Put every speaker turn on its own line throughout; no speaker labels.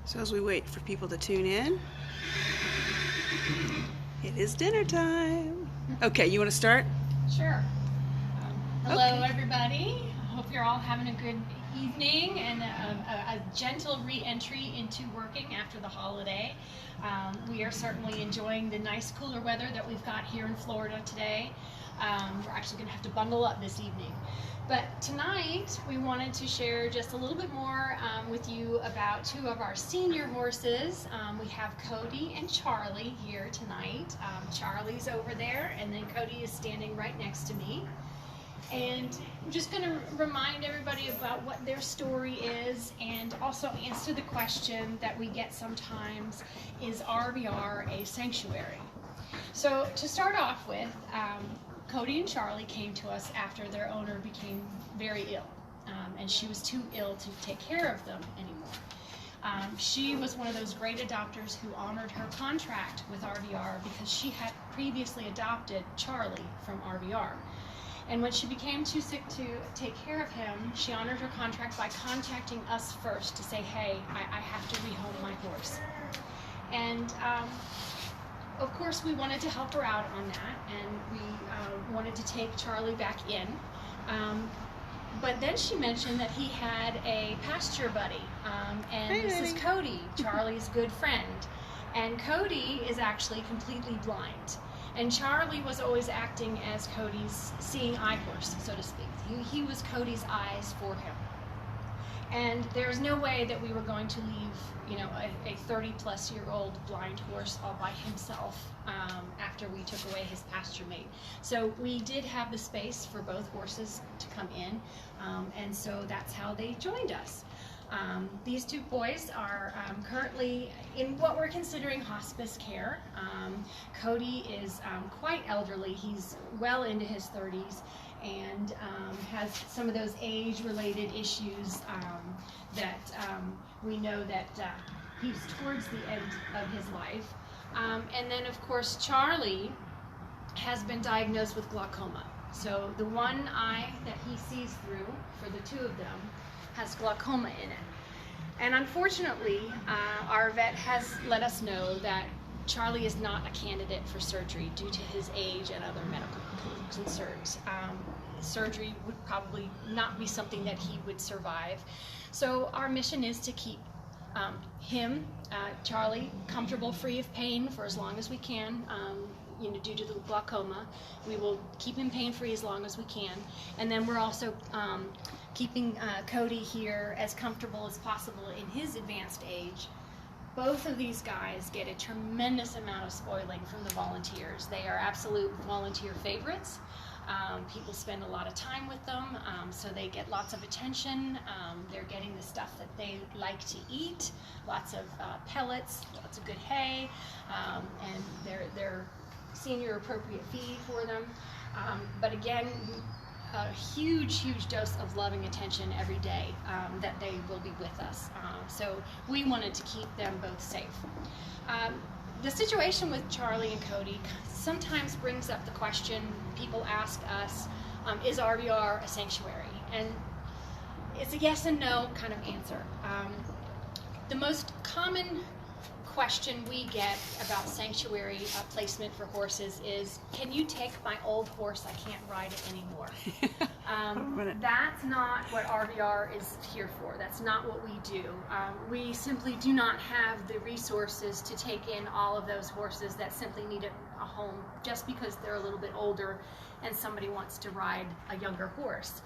So as we wait for people to tune in, it is dinner time. Okay, you want to start?
Sure. Hello,
Okay.
everybody. I hope you're all having a good evening and a gentle re-entry into working after the holiday. We are certainly enjoying the nice cooler weather that we've got here in Florida today. We're actually going to have to bundle up this evening. But tonight we wanted to share just a little bit more with you about two of our senior horses. We have Cody and Charlie here tonight. Charlie's over there, and then Cody is standing right next to me. And I'm just going to remind everybody about what their story is, and also answer the question that we get sometimes: is RVR a sanctuary? So to start off with, Cody and Charlie came to us after their owner became very ill, and she was too ill to take care of them anymore. She was one of those great adopters who honored her contract with RVR because she had previously adopted Charlie from RVR. And when she became too sick to take care of him, she honored her contract by contacting us first to say, hey, I have to rehome my horse. And of course, we wanted to help her out on that, and we wanted to take Charlie back in. But then she mentioned that he had a pasture buddy, and
Hey,
this is
buddy.
Cody, Charlie's good friend. And Cody is actually completely blind. And Charlie was always acting as Cody's seeing eye horse, so to speak. He was Cody's eyes for him. And there's no way that we were going to leave, a 30-plus-year-old blind horse all by himself after we took away his pasture mate. So we did have the space for both horses to come in, and so that's how they joined us. These two boys are currently in what we're considering hospice care. Cody is quite elderly. He's well into his 30s and has some of those age-related issues that we know that he's towards the end of his life. And then, of course, Charlie has been diagnosed with glaucoma. So the one eye that he sees through, for the two of them, has glaucoma in it. And unfortunately, our vet has let us know that Charlie is not a candidate for surgery due to his age and other medical concerns. Surgery would probably not be something that he would survive. So our mission is to keep Charlie, comfortable, free of pain for as long as we can. Due to the glaucoma, we will keep him pain-free as long as we can. And then we're also keeping Cody here as comfortable as possible in his advanced age. Both of these guys get a tremendous amount of spoiling from the volunteers. They are absolute volunteer favorites. People spend a lot of time with them, so they get lots of attention. They're getting the stuff that they like to eat, lots of pellets, lots of good hay, and they're senior appropriate feed for them. But again, a huge dose of loving attention every day that they will be with us. So we wanted to keep them both safe. The situation with Charlie and Cody sometimes brings up the question, people ask us, is RVR a sanctuary? And it's a yes and no kind of answer. The most common question we get about sanctuary placement for horses is, can you take my old horse? I can't ride it anymore. That's not what RVR is here for. That's not what we do. We simply do not have the resources to take in all of those horses that simply need a home just because they're a little bit older and somebody wants to ride a younger horse.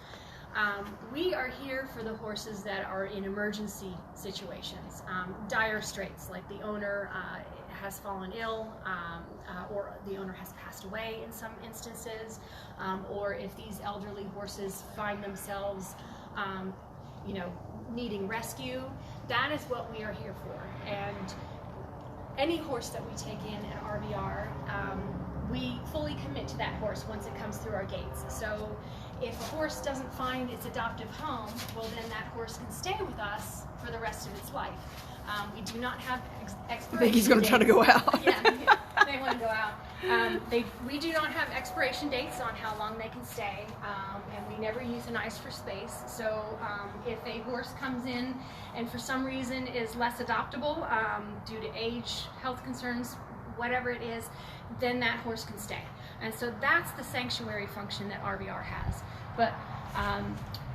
We are here for the horses that are in emergency situations, dire straits, like the owner has fallen ill, or the owner has passed away in some instances, or if these elderly horses find themselves, needing rescue. That is what we are here for. And any horse that we take in at RVR, we fully commit to that horse once it comes through our gates. So if a horse doesn't find its adoptive home, well, then that horse can stay with us for the rest of its life. We do not have expiration
I think he's going to try to go out.
Yeah, they want to go out. We do not have expiration dates on how long they can stay, and we never euthanize for space. So if a horse comes in and for some reason is less adoptable due to age, health concerns, whatever it is, then that horse can stay. And so that's the sanctuary function that RVR has. But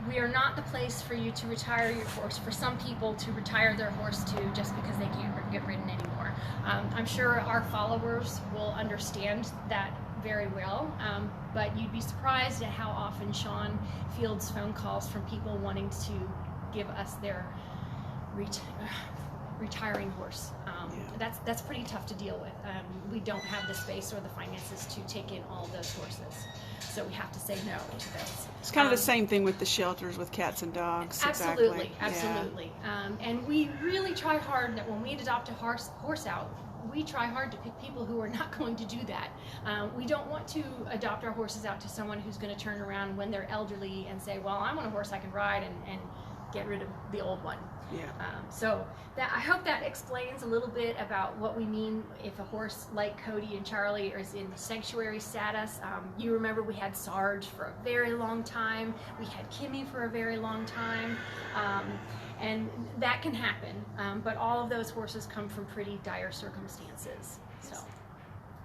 we are not the place for you to retire your horse, for some people to retire their horse to just because they can't get ridden anymore. I'm sure our followers will understand that very well, but you'd be surprised at how often Sean fields phone calls from people wanting to give us their retiring horse. That's pretty tough to deal with. We don't have the space or the finances to take in all those horses, so we have to say no to those.
It's kind of the same thing with the shelters with cats and dogs.
Absolutely,
exactly.
Absolutely. And we really try hard that when we adopt a horse out, we try hard to pick people who are not going to do that. We don't want to adopt our horses out to someone who's going to turn around when they're elderly and say, well, I want a horse I can ride, and get rid of the old one.
Yeah.
So I hope that explains a little bit about what we mean if a horse like Cody and Charlie is in sanctuary status. You remember we had Sarge for a very long time. We had Kimmy for a very long time. And that can happen. But all of those horses come from pretty dire circumstances. So.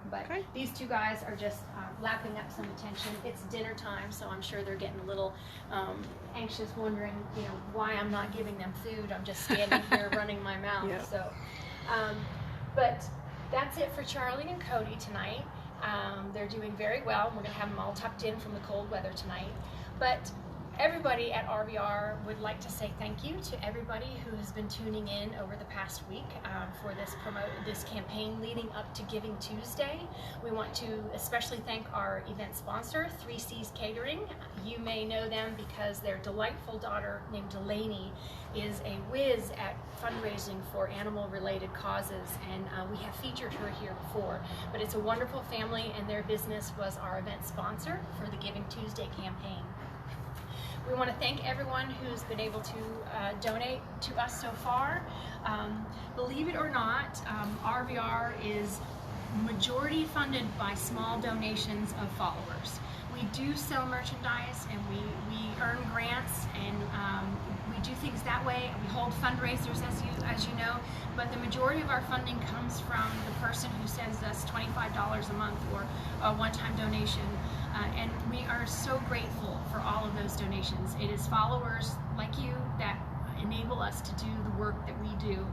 But
okay.
These two guys are just lapping up some attention. It's dinner time, so I'm sure they're getting a little anxious, wondering, why I'm not giving them food. I'm just standing here running my mouth. Yep. So, but that's it for Charlie and Cody tonight. They're doing very well. We're going to have them all tucked in from the cold weather tonight. But everybody at RVR would like to say thank you to everybody who has been tuning in over the past week for this campaign leading up to Giving Tuesday. We want to especially thank our event sponsor, 3C's Catering. You may know them because their delightful daughter named Delaney is a whiz at fundraising for animal-related causes, and we have featured her here before. But it's a wonderful family, and their business was our event sponsor for the Giving Tuesday campaign. We want to thank everyone who's been able to donate to us so far. Believe it or not, RVR is majority funded by small donations of followers. We do sell merchandise, and we earn grants, and we do things that way. We hold fundraisers, as you know, but the majority of our funding comes from the person who sends us $25 a month or a one-time donation. And we are so grateful for all of those donations. It is followers like you that enable us to do the work that we do,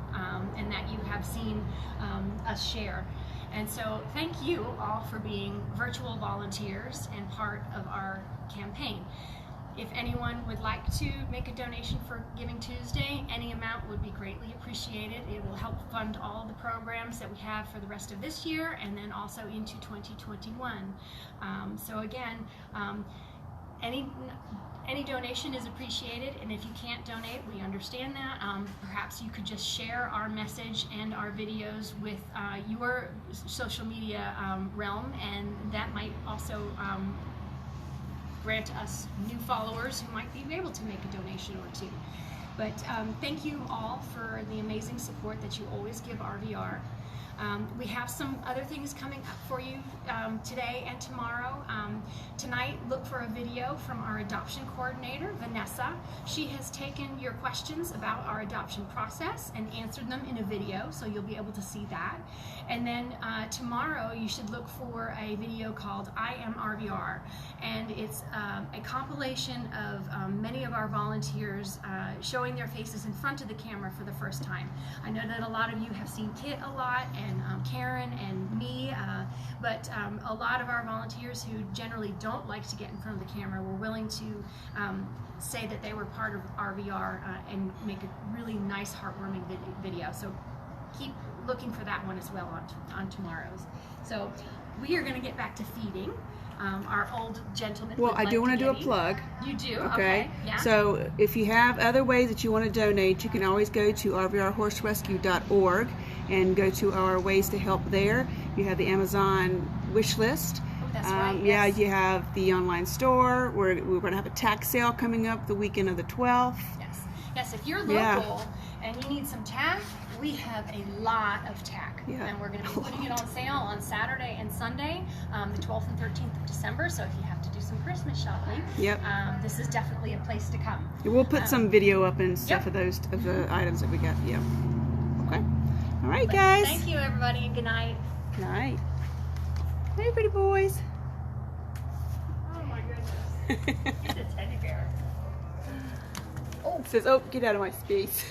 and that you have seen us share. And so thank you all for being virtual volunteers and part of our campaign. If anyone would like to make a donation for Giving Tuesday, any amount would be greatly appreciated. It will help fund all the programs that we have for the rest of this year and then also into 2021. So again, any donation is appreciated, and if you can't donate, we understand that. Perhaps you could just share our message and our videos with your social media realm, and that might also grant us new followers who might be able to make a donation or two. But thank you all for the amazing support that you always give RVR. We have some other things coming up for you today and tomorrow. Tonight, look for a video from our adoption coordinator, Vanessa. She has taken your questions about our adoption process and answered them in a video, so you'll be able to see that. And then tomorrow, you should look for a video called I Am RVR, and it's a compilation of many of our volunteers showing their faces in front of the camera for the first time. I know that a lot of you have seen Kit a lot, and Karen and me, but a lot of our volunteers who generally don't like to get in front of the camera were willing to say that they were part of RVR and make a really nice, heartwarming video. So keep looking for that one as well on tomorrow's. So we are going to get back to feeding. Our old gentleman.
Well, I do want to do a plug.
You do?
Okay.
Yeah.
So if you have other ways that you want to donate, you can always go to rvrhorserescue.org and go to our ways to help there. You have the Amazon wish list.
Oh, that's right.
Yeah,
yes.
you have the online store. We're going to have a tax sale coming up the weekend of the 12th.
Yes. Yes, if you're local and you need some tack, We have a lot of tack, and we're going to be putting it on sale on Saturday and Sunday, the 12th and 13th of December. So if you have to do some Christmas shopping, this is definitely a place to come.
We'll put some video up and stuff of those of the items that we got. Yep. Okay. All right, guys.
Thank you, everybody, and good night.
Good night. Hey, pretty boys.
Oh my goodness. He's a teddy bear.
Oh, it says, "Oh, get out of my space."